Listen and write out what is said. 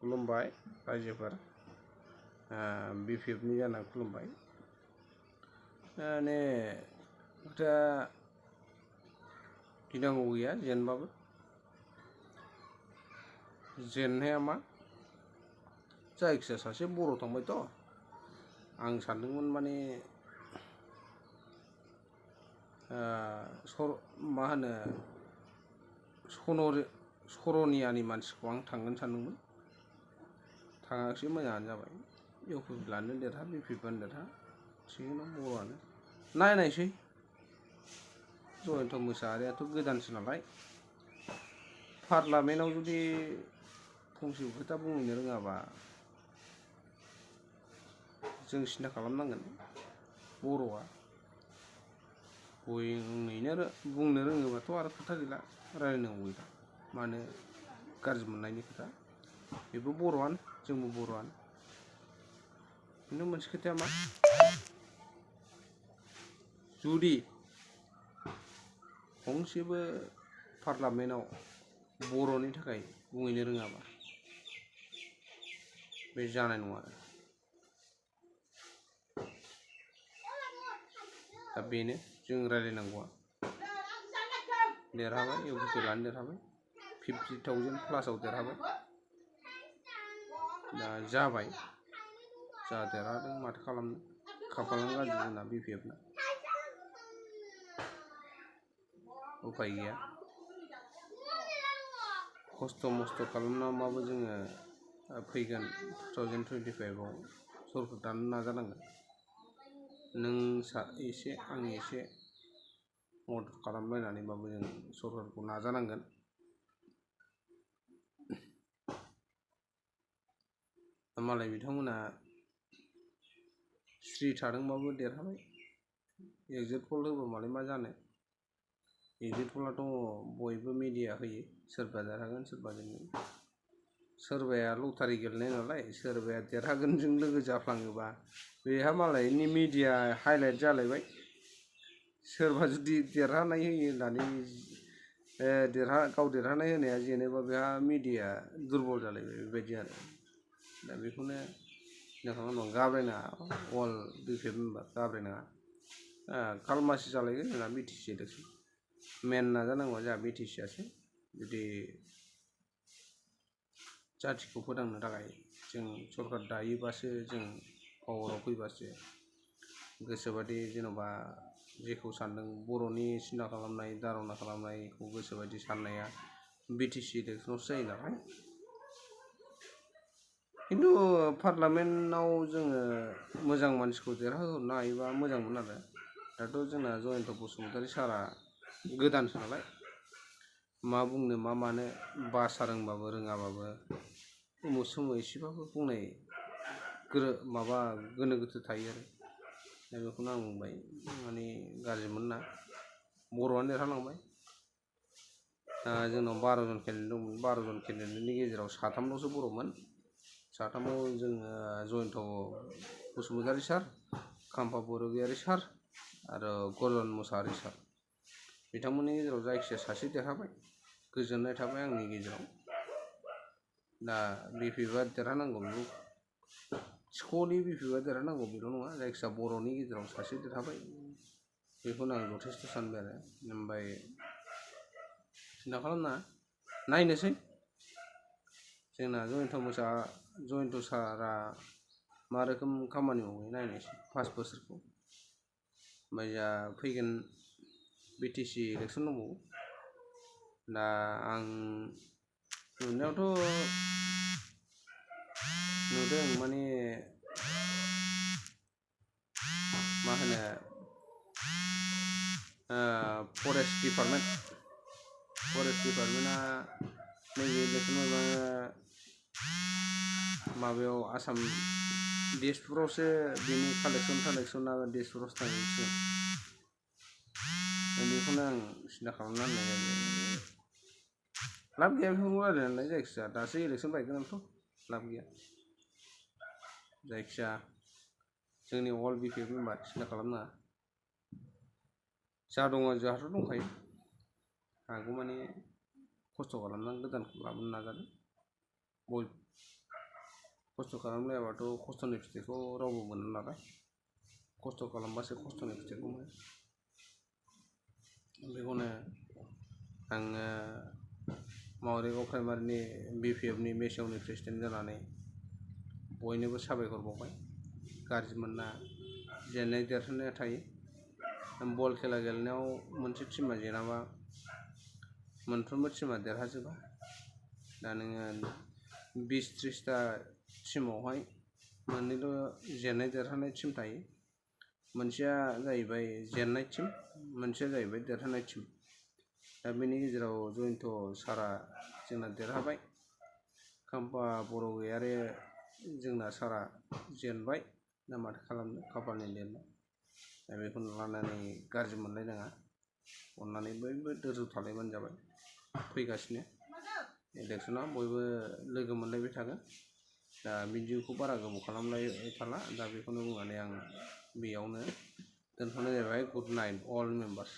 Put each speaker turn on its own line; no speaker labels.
खुलुमबाय रायजोफोर BPF नि जाना खुलुमबाय माने खोथा गिनांगौ गैया जेनबाबो जेननाया मा जायखिया सासे बर' थांबायथ' आं सानदोंमोन माने मा होनो सरनियानि मानसिखौ आं थांगोन सानदोंमोन थाङाखिसै मोजाङानो जाबाय इउपिपिएलआनो देरहा BPFआनो देरहा थिगैनो बर'आनो नायनायसै जयन्त मोसाहारियाथ' गोदानसो नालाय पार्लामेन्टआव जुदि फंसे खोथा बुंनो रोङाबा जों सिन्था खालामनांगोन बर'आ बुंनो रोङोबाथ' आरो खोथा गैला रायलायनांगौ गैला मानो गाज्रि मोननायनि खोथा बेबो बर'आनो जोंबो बर'आनो खिन्थु मोनसे खोथाया मा जुदि गंसेबो पार्लामेन्टआव बर'नि थाखाय बुंहैनो रोङाबा बे जानाय नङा दा बेनो जों रायलायनांगौआ देरहाबाय इउपिपिएलआनो देरहाबाय 50,000 प्लासआव देरहाबाय दा जाबाय जा देरहादों माथो खालामनो खाफालानो गाज्रि जोंना BPFना उफाय गैया खस्थ' मस्थ' खालामनानैबाबो जोङो फैगोन 2025आव सरकार दानो नाजानांगोन नों एसे आं एसे मदद खालामलायनानैबाबो जों सरकारखौ नाजानांगोन मालाय बिथांमोना स्रि थादोंबाबो देरहाबाय एगजिट पल होबा मालाय मा जानो एगजिट पलाथ' बयबो मिडिया होयो सोरबा देरहागोन सोरबा जेनगोन सोरबाया लटारि गेलेनाय नालाय सोरबाया देरहागोनजों लोगो जाफ्लाङोबा बेहा मालायनि मिडिया हाइलाइट जालायबाय सोरबा जुदि देरहानाय होयो होननानै गाव देरहानाय होनाया जेनेबा बेहा मिडिया दुरबल जालायबाय बेबायदि आरो दा बेखौनो गाब्रायनाङा अल BPF मेम्बार गाब्रायनाङा खालमासि जालायगोन जोंना BTC इलेक्सन मेन नाजानांगौआ जोंहा BTCआसो जुदि जाथिखौ फोथांनो थाखाय जों सरकार दायोबासो जों पावाराव फैबासो गोसोबादि जेन'बा जेखौ सानदों बर'नि सिन्था खालामनाय दारना खालामनायखौ गोसोबायदि साननाया BTC इलेक्सनावसो जायो नालाय खिन्थु पार्लामेन्टआव जोङो मोजां मानसिखौ देरहाहोहरनो हायोबा मोजांमोन आरो दाथ' जोंना जयन्त बसुमतारी सारआ गोदानसो नालाय मा बुंनो मा मानो भाषा रोंबाबो रोङाबाबो उमुक सुमुक एसेबाबो बुंनाय माबा गोनो गोथो थायो आरो दा बेखौनो आं बुंबाय माने गाज्रि मोनना बर'आनो देरहालांबाय जोंनाव 12 जन केन्डिडेट दंमोन 12 जन केन्डिडेटनि गेजेराव 3ल'सो बर'मोन 3आव जोङो जयन्त बसुमतारी सार खाम्फा बरगयारी सार आरो गरन मोसाहारी सार बिथांमोननि गेजेराव जायखिजाया सासे देरहाबाय गोजोननाय थाबाय आंनि गेजेराव दा BPFआ देरहानांगौ बेखौ सिख'नि BPFआ देरहानांगौ बेल' नङा जायखिजाया बर'नि गेजेराव सासे देरहाबाय बेखौनो आं जथेस्थ' सानबाय आरो ओमफ्राय सिन्था खालामनाङा नायनोसै जोंना जयन्त सारआ मा रोखोम खामानि मावो नायनोसै 5 बोसोरखौ ओमफ्राय जा फैगोन BTC इलेक्सन दंबावो दा आं नुनायावथ' नुदों माने मा होनो फरेस्ट डिपार्टमेन्टआ नैबे इलेक्सन माबायाव आसाम दिसपुरावसो बिनि कालेक्सना दिसपुरावसो थांसिगोन बेखौनो आं सिन्था खालामना होननाय जायो लाब गैया बेफोरखौ रायलायनानै जायखिजाया दासो इलेक्सन बायगोनानोथ' लाब गैया जायखिजाया जोंनि अल BPF मेम्बार सिन्था खालामनाङा जा दङ जोंहाथ' दंखायो हागौमानि खस्थ' खालामनानै गोदानखौ लाबोनो नाजादों बयबो खस्थ' खालामलायाबाथ' खस्थ'नि फिथाइखौ रावबो मोना नालाय खस्थ' खालामबासो खस्थ'नि फिथाइखौ मोनो बेखौनो आङो मावरिगाव प्राइमारिनि BPFनि मेसेवनि प्रेसिडेन्ट जानानै बयनोबो साबायखर बावबाय गाज्रि मोनना जेननाय देरहानाया थायो बल खेला गेलेनायाव मोनसे टिमा जेनाबा मोनफ्रोमबो टिमा देरहाजोबा दा नोङो 20-30टा टिमावहाय मोननैल' जेननाय देरहानाय टिम थायो मोनसेया जाहैबाय जेननाय टिम मोनसेया जाहैबाय देरहानाय टिम दा बेनि गेजेराव जयन्त सारा जोंना देरहाबाय खाम्फा बरगयारि जोंना सारा जेनबाय दा माथो खालामनो खाफालनि लिरनाय दा बेखौनो लानानै गाज्रि मोनलायनाङा अननानै बयबो धोर्ज' थालायबानो जाबाय फैगासिनो इलेक्सना बयबो लोगो मोनलायबाय थागोन दा भिडिअखौ बारा गोबाव खालामलाय थाला दा बेखौनो बुंनानै आं बेयावनो दोनथ'नाय जाबाय गुड नाइट अल मेम्बार्स